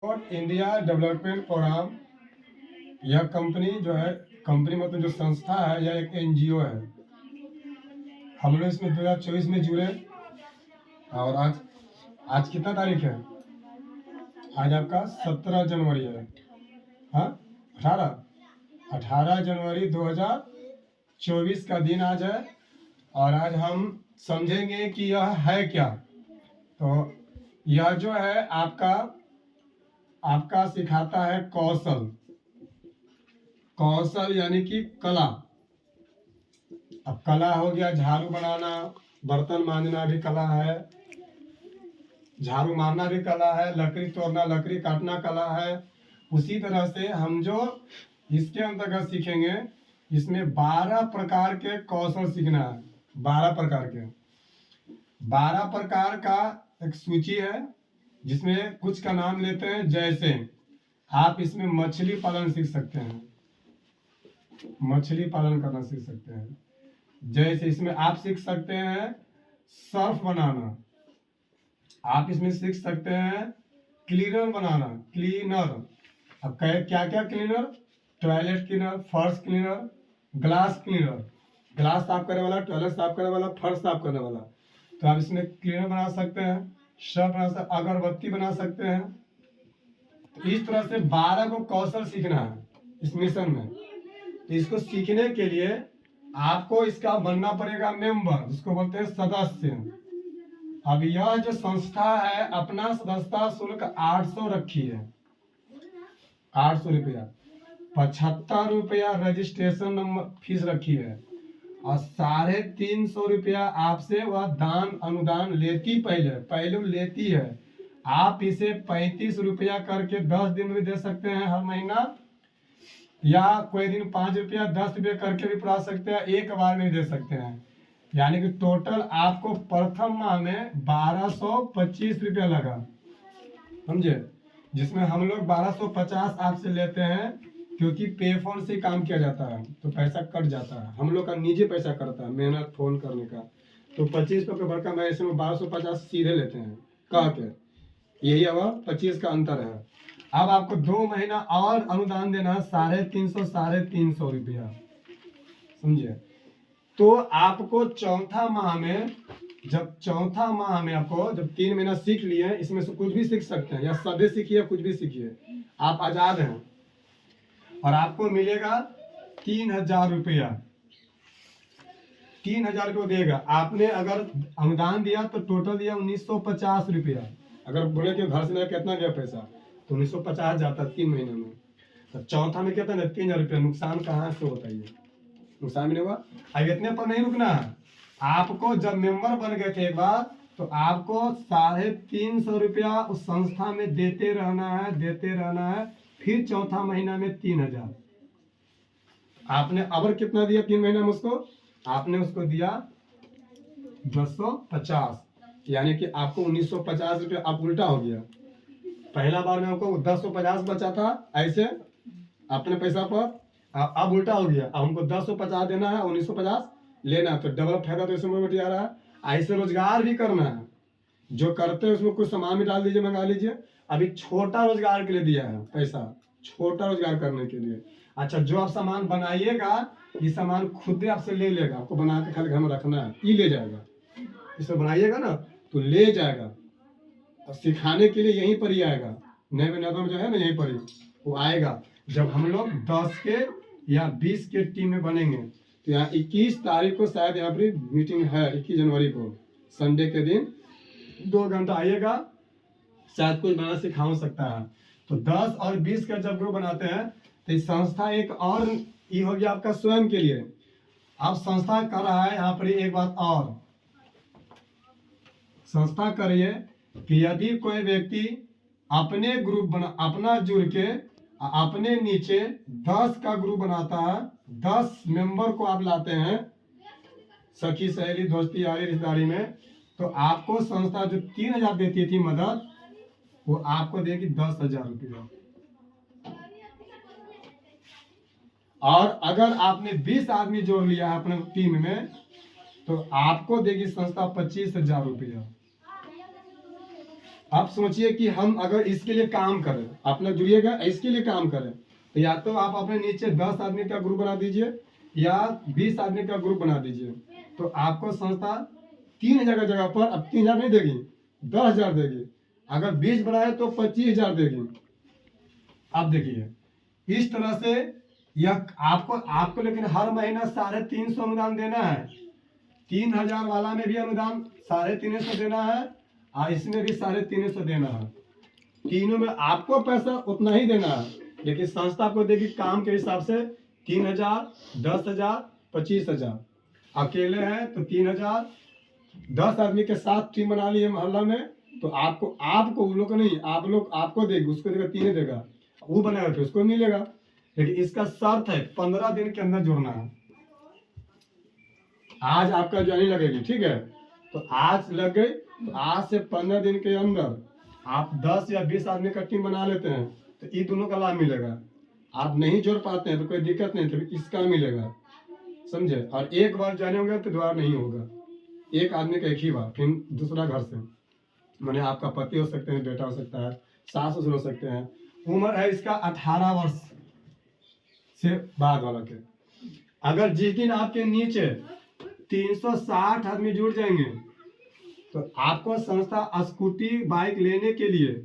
और India development programme, यह company जो है, कंपनी मतलब जो संस्था है, यह एक एनजीओ है। हम लोग इसमें 2024 में जुड़े और आज कितना तारीख है? आज आपका 17 जनवरी है। हाँ, 18 जनवरी 2024 का दिन आज है। और आज हम समझेंगे कि यह है क्या। तो यह जो है आपका सिखाता है कौशल। कौशल यानी कि कला। अब कला हो गया झाड़ू बनाना, बर्तन मांजना भी कला है, झाड़ू मारना भी कला है, लकड़ी तोड़ना, लकड़ी काटना कला है। उसी तरह से हम जो इसके अंतर्गत सीखेंगे, इसमें 12 प्रकार के कौशल सीखना है। 12 प्रकार का एक सूची है, जिसमें कुछ का नाम लेते हैं। जैसे आप इसमें मछली पालन सीख सकते हैं, मछली पालन करना सीख सकते हैं। जैसे इसमें आप सीख सकते हैं सर्फ बनाना, आप इसमें सीख सकते हैं क्लीनर बनाना, क्लीनर। अब क्या क्या क्लीनर? टॉयलेट क्लीनर, फर्श क्लीनर, ग्लास क्लीनर, ग्लास साफ करने वाला, टॉयलेट साफ करने वाला, फर्श साफ करने वाला। तो आप इसमें क्लीनर बना सकते हैं, सर्फ बना सकते, अगरबत्ती बना सकते हैं। तो इस तरह से 12 को कौशल सीखना है इस मिशन में। तो इसको सीखने के लिए आपको इसका बनना पड़ेगा मेंबर, जिसको बोलते हैं सदस्य। अब यह जो संस्था है अपना सदस्यता शुल्क 800 रखी है, 800 रुपया। 75 रुपया रजिस्ट्रेशन नंबर फीस रखी है और 350 रुपया आपसे वह दान अनुदान लेती, पहले लेती है। आप इसे 35 रुपया करके 10 दिन में दे सकते हैं हर महीना, या कोई दिन 5 रुपया 10 रुपया करके भी पढ़ा सकते हैं, एक बार में दे सकते हैं। यानी कि टोटल आपको प्रथम माह में 1225 रुपया लगा, समझे? जिसमें हम लोग 1250 आपसे लेते हैं, क्योंकि पे फोन से काम किया जाता है तो पैसा कट जाता है। हम लोग का निजी पैसा करता है मेहनत फोन करने का। तो 25 रुपये भड़का मैं इसमें 1250 सीधे लेते हैं कह के, यही अब 25 का अंतर है। अब आपको 2 महीना और अनुदान देना है 350 रुपया, समझे? तो आपको चौथा माह में जब 3 महीना सीख लिए, इसमें से कुछ भी सीख सकते हैं, या सदे सीखिए, कुछ भी सीखिए, आप आजाद हैं। और आपको मिलेगा 3000 रुपया। 3000 रुपये देगा। आपने अगर अनुदान दिया तो टोटल दिया 1950 रुपया। अगर बोले कि घर से नहीं कितना गया पैसा, तो 1950 जाता 3 महीने में। तो चौथा में कितना? 3000 रुपया। नुकसान कहाँ से बताइए? नुकसान भी नहीं हुआ। अब इतने पर नहीं रुकना है, आपको जब मेंबर बन गए थे एक बार, तो आपको 350 रुपया उस संस्था में देते रहना है। फिर चौथा महीना में 3000। आपने अबर कितना दिया 3 महीना में उसको? आपने उसको दिया 250, यानी कि आपको 1950 रुपया अब उल्टा हो गया। पहला बार में हमको 1050 बचा था ऐसे अपने पैसा पर, अब उल्टा हो गया। अब हमको 1050 देना है, 1950 लेना है। तो डबल फायदा तो इसमें बट जा रहा है। ऐसे रोजगार भी करना है, जो करते हैं उसमें कुछ सामान भी डाल दीजिए, मंगा लीजिए। अभी छोटा रोजगार के लिए दिया है पैसा, छोटा रोजगार करने के लिए। अच्छा, जो आप सामान बनाइएगा, ये सामान खुद ही आपसे ले लेगा, आपको बना के खाली घर में रखना है, ये ले जाएगा। इसे बनाइएगा ना तो ले जाएगा, और सिखाने के लिए यहीं पर ही आएगा। नए में जो है ना, यहीं पर ही वो आएगा। जब हम लोग 10 के या 20 के टीम में बनेंगे, तो यहाँ 21 तारीख को शायद यहाँ पर मीटिंग है, 21 जनवरी को संडे के दिन 2 घंटा आइएगा, शायद कोई बना सिखा सकता है। तो 10 और 20 का जब ग्रुप बनाते हैं, तो इस संस्था एक और ये हो गया आपका स्वयं के लिए। अब संस्था कर रहा है यहाँ पर एक बात और, संस्था करिए कि यदि कोई व्यक्ति अपने ग्रुप अपना जुड़ के अपने नीचे 10 का ग्रुप बनाता है, 10 मेंबर को आप लाते हैं सखी सहेली दोस्ती यारी रिश्तेदारी में, तो आपको संस्था जो 3000 देती थी मदद, वो आपको देगी 10,000 रुपया। और अगर आपने 20 आदमी जोड़ लिया है अपने टीम में, तो आपको देगी संस्था 25,000 रुपया। आप सोचिए कि हम अगर इसके लिए काम करें, अपना जुड़िएगा, इसके लिए काम करें, तो या तो आप अपने नीचे 10 आदमी का ग्रुप बना दीजिए या 20 आदमी का ग्रुप बना दीजिए, तो आपको संस्था 3,000 की जगह पर अब 3,000 नहीं देगी, 10,000 देगी। अगर 20 बनाए तो 25,000 देगी। अब देखिए इस तरह से यह आपको आपको लेकिन हर महीना 350 अनुदान देना है। 3,000 वाला में भी अनुदान 350 देना है और इसमें भी 350 देना है। तीनों में आपको पैसा उतना ही देना है, लेकिन संस्था आपको देगी काम के हिसाब से 3,000, 10,000, 25,000। अकेले हैं तो 3,000। 10 आदमी के साथ टीम बना ली है मोहल्ला में, तो आपको उन लोग को नहीं, आप लोग आपको देगी, उसको देगा 3 देगा, वो बनाएगा तो उसको मिलेगा। लेकिन इसका शर्त है 15 दिन के अंदर जुड़ना है। आज आपका ज्वाइनिंग लगेगी, ठीक है, तो आज लग गई, तो आज से 15 दिन के अंदर आप 10 या 20 आदमी का टीम बना लेते हैं तो ये दोनों का लाभ मिलेगा। आप नहीं जोड़ पाते हैं तो कोई दिक्कत नहीं, तो इसका मिलेगा, समझे। और एक बार ज्वाइनिंग होगा तो दोबारा नहीं होगा, एक आदमी का एक ही बार, फिर दूसरा घर से, मैंने आपका पति हो सकते हैं, बेटा हो सकता है, सास ससुर हो सकते हैं। उम्र है इसका 18 वर्ष से बाद वाला के। अगर जिस दिन आपके नीचे 360 आदमी जुड़ जाएंगे तो आपको संस्था स्कूटी बाइक लेने के लिए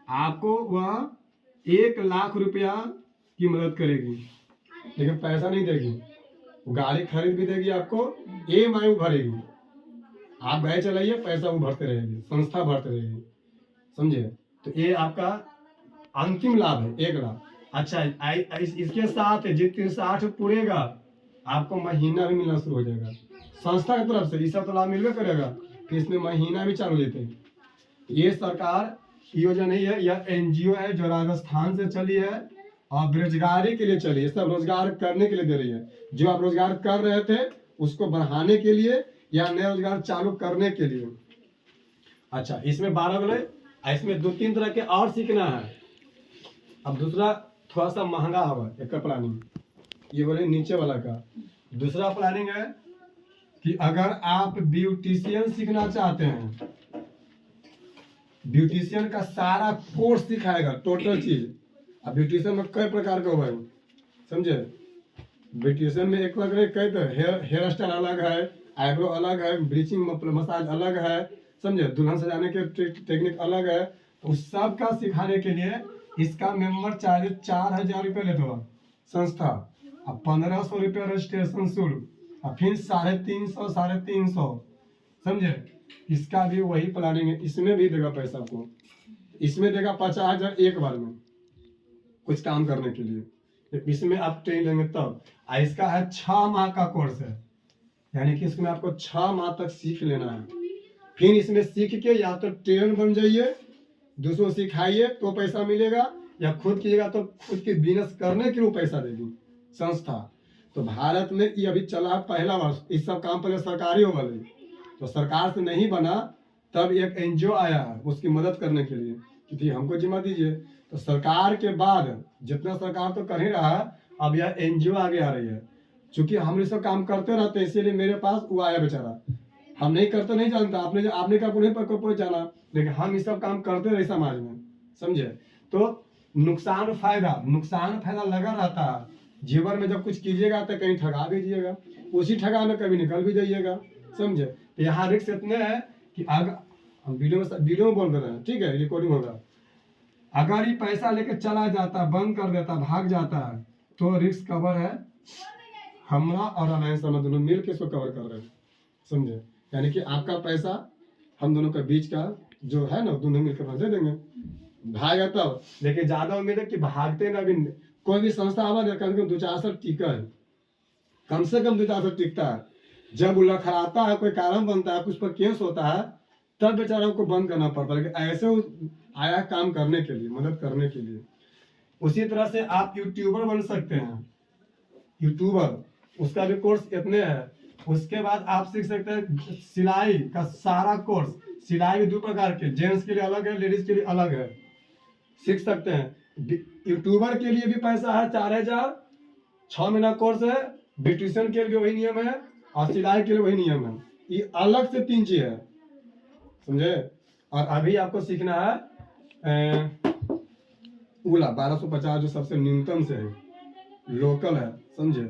आपको वह 1 लाख रुपया की मदद करेगी, लेकिन पैसा नहीं देगी। गाड़ी खरीद भी देगी, आपको EMI भरेगी, आप गाड़ी चलाइए, पैसा वो भरते रहेगी, संस्था भरते रहेगी, समझे। तो ये आपका अंतिम लाभ है, 1 लाख। अच्छा, इसके साथ जिस 360 पूरेगा आपको महीना भी मिलना शुरू हो जाएगा संस्था की तरफ से। इस सब तो लाभ मिलवे करेगा, फिर इसमें महीना भी चालू लेते हैं। ये सरकार की योजना नहीं है, यह NGO है जो राजस्थान से चली है और बेरोजगारी के लिए चली है, सब रोजगार करने के लिए दे रही है। जो आप रोजगार कर रहे थे उसको बढ़ाने के लिए या नया रोजगार चालू करने के लिए। अच्छा, इसमें 12 बोले, इसमें 2-3 तरह के और सीखना है। अब दूसरा थोड़ा सा महंगा होगा एक प्लानिंग, ये बोले नीचे वाला का। दूसरा प्लानिंग है कि अगर आप ब्यूटिशियन सीखना चाहते हैं, ब्यूटिशियन का सारा कोर्स सिखाएगा, टोटल चीज। अब ब्यूटिशियन में कई प्रकार का हुआ है, समझे। ब्यूटिशियन में एक प्रकार कई तो हेयर स्टाइल अलग है, आईब्रो अलग है, ब्लीचिंग मसाज अलग है, समझे, दुल्हन सजाने के टेक्निक अलग है। उस सब का सिखाने के लिए इसका मेंबर चार्ज 4,000 रुपये लेते हो संस्था, अब 1,500 रुपये रजिस्ट्रेशन शुल्क, और फिर 350, समझे। इसका भी वही प्लानिंग है, इसमें भी देगा पैसा आपको, इसमें देगा 50,000 एक बार में कुछ काम करने के लिए। इसमें आप ट्रेन लेंगे तब। इसका है 6 माह का कोर्स है, यानी कि इसमें आपको 6 माह तक सीख लेना है। फिर इसमें सीख के या तो ट्रेन बन जाइए, दूसरों सिखाइए तो पैसा मिलेगा, या खुद कीजिएगा तो खुद के बिजनेस करने के लिए पैसा देगी संस्था। तो भारत में ये अभी चला पहला वर्ष, इस सब काम पहले सरकारी हो गए, तो सरकार से नहीं बना, तब एक NGO आया है उसकी मदद करने के लिए कि हमको जिम्मा दीजिए। तो सरकार के बाद जितना सरकार तो कर ही रहा है, अब यह NGO आगे आ रही है। चूंकि हम ये सब काम करते रहते हैं, इसीलिए मेरे पास वो आया बेचारा। हम नहीं करते नहीं जानता, आपने कहा नहीं पर कोई जाना, लेकिन हम ये सब काम करते रहे समाज में, समझे। तो नुकसान फायदा लगा रहता है जीवन में। जब कुछ कीजिएगा तो कहीं ठगा दीजिएगा, उसी ठगा में कभी निकल भी जाइएगा, समझे। तो यहाँ रिस्क इतने हैं कि अगर हम वीडियो में बोल रहे हैं, ठीक है, रिकॉर्डिंग होगा, अगर ये पैसा लेके चला जाता, बंद कर देता, भाग जाता है, तो रिस्क कवर है हमरा और अलायंस दोनों मिल के इसको कवर कर रहे हैं, समझे। यानी कि आपका पैसा हम दोनों के बीच का जो है ना, दोनों मिलकर दे देंगे, भागा तब। लेकिन ज्यादा उम्मीद है कि भागते ना भी, कोई भी संस्था आवा कम से कम 2-4 साल टिका है, कम से कम 2-4 साल टिकता है। जब लखड़ाता है, कोई कारण बनता है, कुछ पर केस होता है, तब बेचारा को बंद करना पड़ता है। लेकिन ऐसे आया काम करने के लिए, मदद करने के लिए। उसी तरह से आप यूट्यूबर बन सकते हैं, यूट्यूबर, उसका भी कोर्स इतने है। उसके बाद आप सीख सकते हैं सिलाई का सारा कोर्स। सिलाई भी 2 प्रकार के, जेंट्स के लिए अलग है, लेडीज के लिए अलग है, सीख सकते हैं। यूट्यूबर के लिए भी पैसा है 4,000, 6 महीना कोर्स है। ब्यूटिशियन के लिए वही नियम है और सिलाई के लिए वही नियम है। ये अलग से 3 चीज है, समझे। और अभी आपको सीखना है उला 1250 जो सबसे न्यूनतम से है, लोकल है, समझे।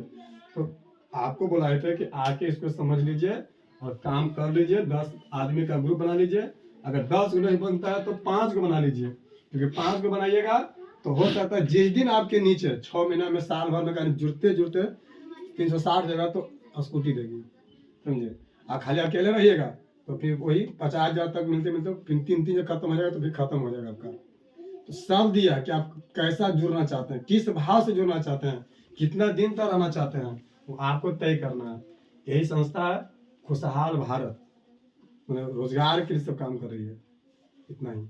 तो आपको बुलाए थे कि आके इसको समझ लीजिए और काम कर लीजिए। 10 आदमी का ग्रुप बना लीजिए। अगर 10 नहीं बनता है तो 5 को बना लीजिए, क्योंकि 5 को बनाइएगा तो हो सकता है जिस दिन आपके नीचे 6 महीना में, साल भर में कहीं जुड़ते जुड़ते 360 जगह तो स्कूटी देगी, समझे। आप खाली अकेले रहिएगा तो फिर वही 50,000 तक मिलते मिलते फिर 3 जब खत्म हो जाएगा तो फिर खत्म हो जाएगा आपका। तो सब दिया कि आप कैसा जुड़ना चाहते हैं, किस भाव से जुड़ना चाहते हैं, कितना दिन तक रहना चाहते हैं, वो आपको तय करना है। यही संस्था है खुशहाल भारत, मतलब रोजगार के लिए सब काम कर रही है। इतना ही।